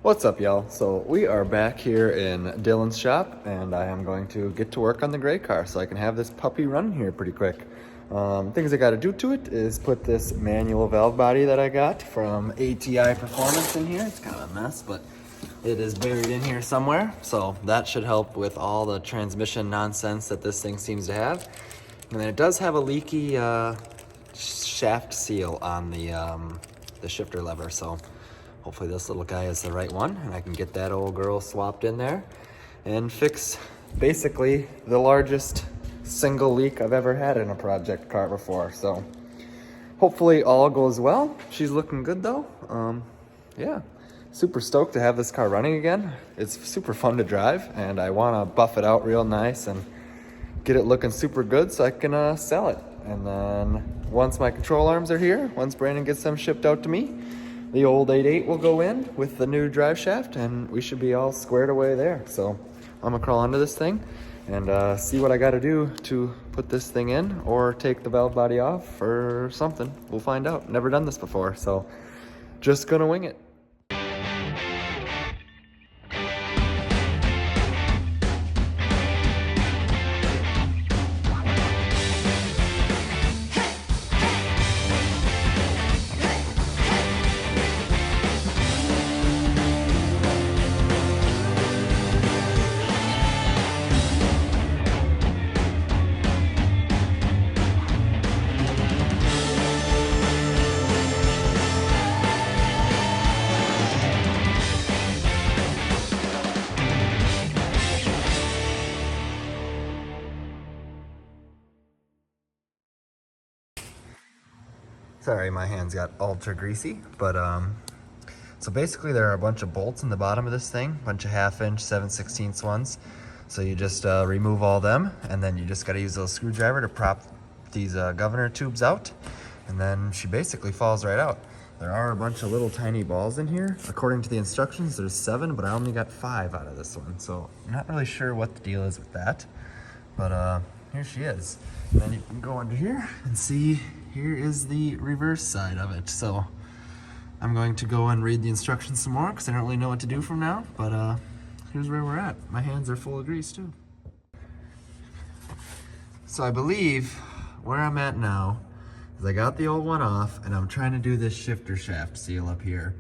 What's up, y'all? So we are back here in Dylan's shop, and I am going to get to work on the gray car so I can have this puppy run here pretty quick. Things I got to do to it is put this manual valve body that I got from ATI Performance in here. It's kind of a mess, but it is buried in here somewhere, so that should help with all the transmission nonsense that this thing seems to have. And then it does have a leaky shaft seal on the shifter lever, so hopefully this little guy is the right one and I can get that old girl swapped in there and fix basically the largest single leak I've ever had in a project car before. So hopefully all goes well. She's looking good though. Yeah, super stoked to have this car running again. It's super fun to drive and I want to buff it out real nice and get it looking super good so I can sell it. And then once my control arms are here, once Brandon gets them shipped out to me, the old 8.8 will go in with the new drive shaft and we should be all squared away there. So I'm gonna crawl under this thing and see what I gotta do to put this thing in or take the valve body off or something. We'll find out. Never done this before, so just gonna wing it. Sorry, my hands got ultra greasy, but so basically there are a bunch of bolts in the bottom of this thing, a bunch of 1/2-inch 7/16 ones. So you just remove all them, and then you just got to use a little screwdriver to prop these governor tubes out, and then she basically falls right out. There are a bunch of little tiny balls in here. According to the instructions, there's 7, but I only got 5 out of this one, so I'm not really sure what the deal is with that. But here she is. And then you can go under here and see. Here is the reverse side of it. So I'm going to go and read the instructions some more because I don't really know what to do from now, but here's where we're at. My hands are full of grease too. So I believe where I'm at now is I got the old one off and I'm trying to do this shifter shaft seal up here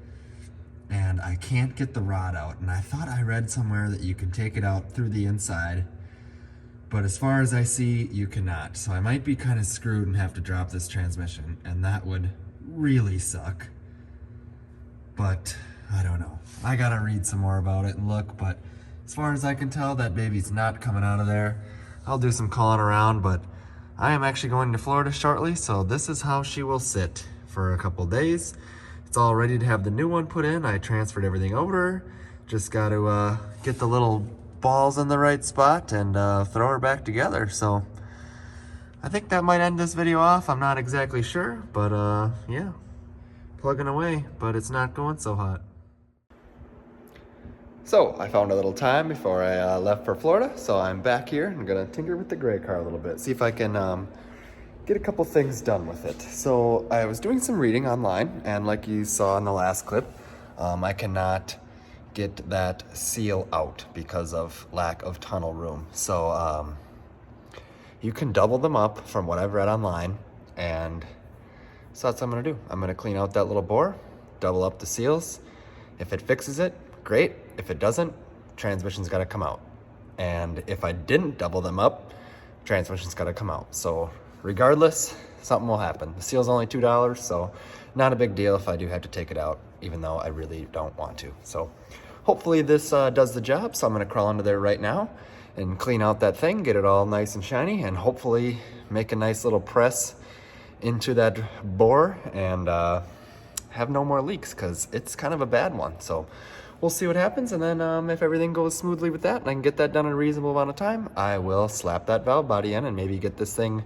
and I can't get the rod out, and I thought I read somewhere that you can take it out through the inside, but as far as I see, you cannot. So I might be kind of screwed and have to drop this transmission, and that would really suck. But I don't know. I gotta read some more about it and look, but as far as I can tell, that baby's not coming out of there. I'll do some calling around, but I am actually going to Florida shortly, so this is how she will sit for a couple days. It's all ready to have the new one put in. I transferred everything over. Just got to get the little balls in the right spot and throw her back together. So I think that might end this video off. I'm not exactly sure, but yeah, plugging away, but it's not going so hot. So I found a little time before I left for Florida, so I'm back here. I'm gonna tinker with the gray car a little bit, see if I can get a couple things done with it. So I was doing some reading online, and like you saw in the last clip, I cannot get that seal out because of lack of tunnel room. So you can double them up from what I've read online, and so that's what I'm gonna do. I'm gonna clean out that little bore, double up the seals. If it fixes it, great. If it doesn't, transmission's gotta come out. And if I didn't double them up, transmission's gotta come out. So regardless, something will happen. The seal's only $2, so not a big deal if I do have to take it out, even though I really don't want to. So hopefully this does the job. So I'm gonna crawl under there right now and clean out that thing, get it all nice and shiny, and hopefully make a nice little press into that bore and have no more leaks, because it's kind of a bad one. So we'll see what happens, and then if everything goes smoothly with that and I can get that done in a reasonable amount of time, I will slap that valve body in and maybe get this thing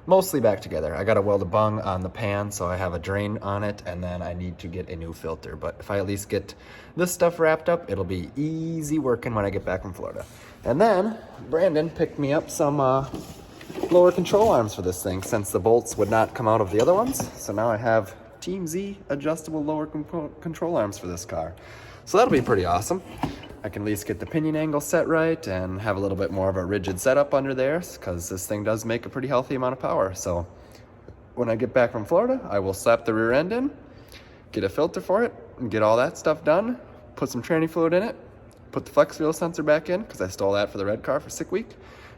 mostly back together. I got to weld a bung on the pan so I have a drain on it, and then I need to get a new filter. But if I at least get this stuff wrapped up, it'll be easy working when I get back from Florida. And then Brandon picked me up some lower control arms for this thing, since the bolts would not come out of the other ones. So now I have Team Z adjustable lower control arms for this car. So that'll be pretty awesome. I can at least get the pinion angle set right and have a little bit more of a rigid setup under there, because this thing does make a pretty healthy amount of power. So when I get back from Florida, I will slap the rear end in, get a filter for it, and get all that stuff done, put some tranny fluid in it, put the flex fuel sensor back in, because I stole that for the red car for sick week,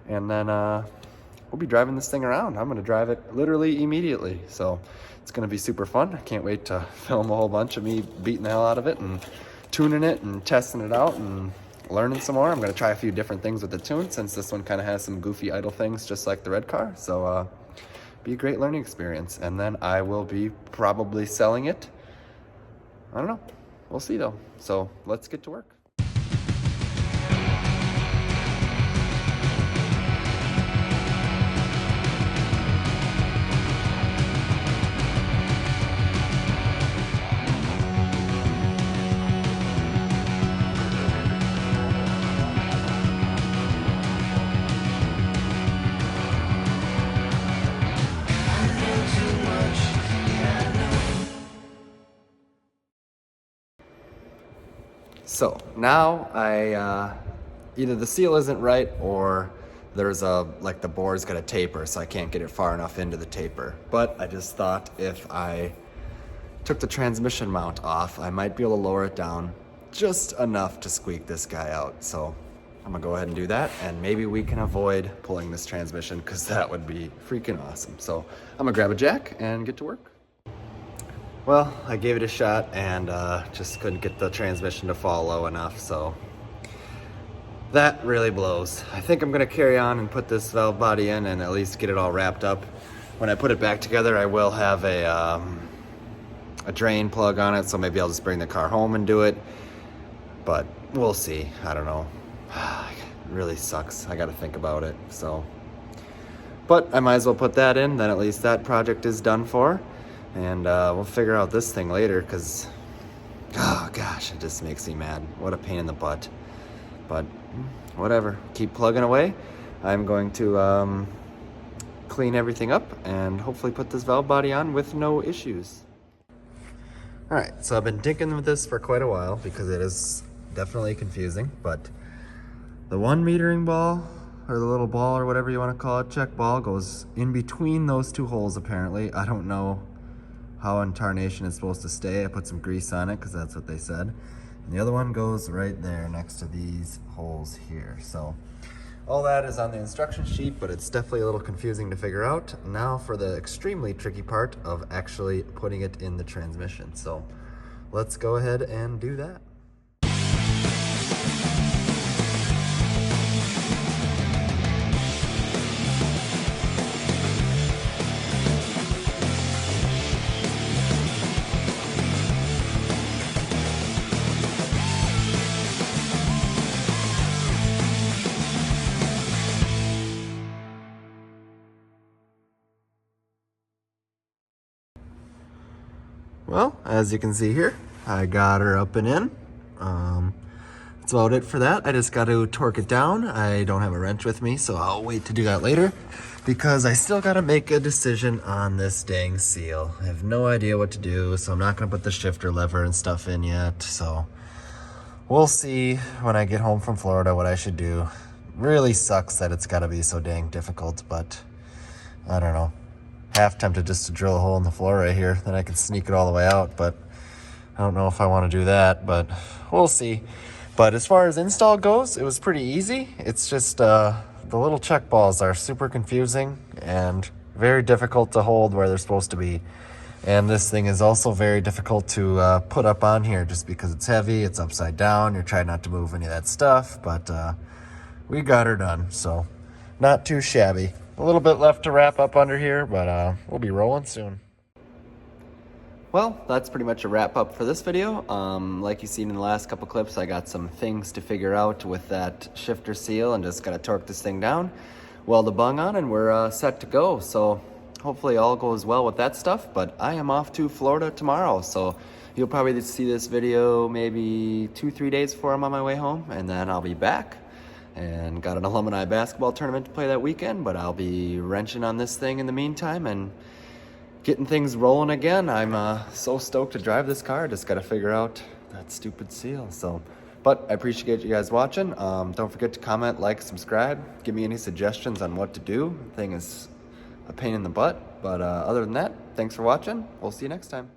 and then we'll be driving this thing around. I'm gonna drive it literally immediately. So it's gonna be super fun. I can't wait to film a whole bunch of me beating the hell out of it and tuning it and testing it out and learning some more. I'm gonna try a few different things with the tune, since this one kind of has some goofy idle things just like the red car. So be a great learning experience. And then I will be probably selling it. I don't know, we'll see though. So let's get to work. So now either the seal isn't right, or there's like the bore's got a taper, so I can't get it far enough into the taper. But I just thought if I took the transmission mount off, I might be able to lower it down just enough to squeak this guy out. So I'm gonna go ahead and do that, and maybe we can avoid pulling this transmission, because that would be freaking awesome. So I'm gonna grab a jack and get to work. Well, I gave it a shot and just couldn't get the transmission to fall low enough, so that really blows. I think I'm gonna carry on and put this valve body in and at least get it all wrapped up. When I put it back together, I will have a drain plug on it, so maybe I'll just bring the car home and do it, but we'll see. I don't know. It really sucks. I gotta think about it, so. But I might as well put that in, then at least that project is done for. And we'll figure out this thing later, because, oh gosh, it just makes me mad. What a pain in the butt. But whatever, keep plugging away. I'm going to clean everything up and hopefully put this valve body on with no issues. All right, so I've been tinkering with this for quite a while, because it is definitely confusing. But the one metering ball, or the little ball, or whatever you want to call it, check ball, goes in between those two holes apparently. I don't know how in tarnation it's supposed to stay. I put some grease on it because that's what they said. And the other one goes right there next to these holes here. So all that is on the instruction sheet, but it's definitely a little confusing to figure out. Now for the extremely tricky part of actually putting it in the transmission. So let's go ahead and do that. Well, as you can see here, I got her up and in. That's about it for that. I just got to torque it down. I don't have a wrench with me, so I'll wait to do that later, because I still got to make a decision on this dang seal. I have no idea what to do, so I'm not going to put the shifter lever and stuff in yet. So we'll see when I get home from Florida what I should do. Really sucks that it's got to be so dang difficult, but I don't know. Half tempted just to drill a hole in the floor right here, then I can sneak it all the way out, but I don't know if I want to do that, but we'll see. But as far as install goes, it was pretty easy. It's just the little check balls are super confusing and very difficult to hold where they're supposed to be. And this thing is also very difficult to put up on here, just because it's heavy, it's upside down, you're trying not to move any of that stuff, but we got her done, so not too shabby. A little bit left to wrap up under here, but we'll be rolling soon. Well, that's pretty much a wrap up for this video. Like you've seen in the last couple clips, I got some things to figure out with that shifter seal, and just gotta torque this thing down, weld a bung on, and we're set to go. So hopefully all goes well with that stuff, but I am off to Florida tomorrow, so you'll probably see this video maybe 2-3 days before I'm on my way home, and then I'll be back. And got an alumni basketball tournament to play that weekend, but I'll be wrenching on this thing in the meantime and getting things rolling again. I'm so stoked to drive this car. Just got to figure out that that stupid seal. So, but I appreciate you guys watching. Don't forget to comment, like, subscribe. Give me any suggestions on what to do. The thing is a pain in the butt. But other than that, thanks for watching. We'll see you next time.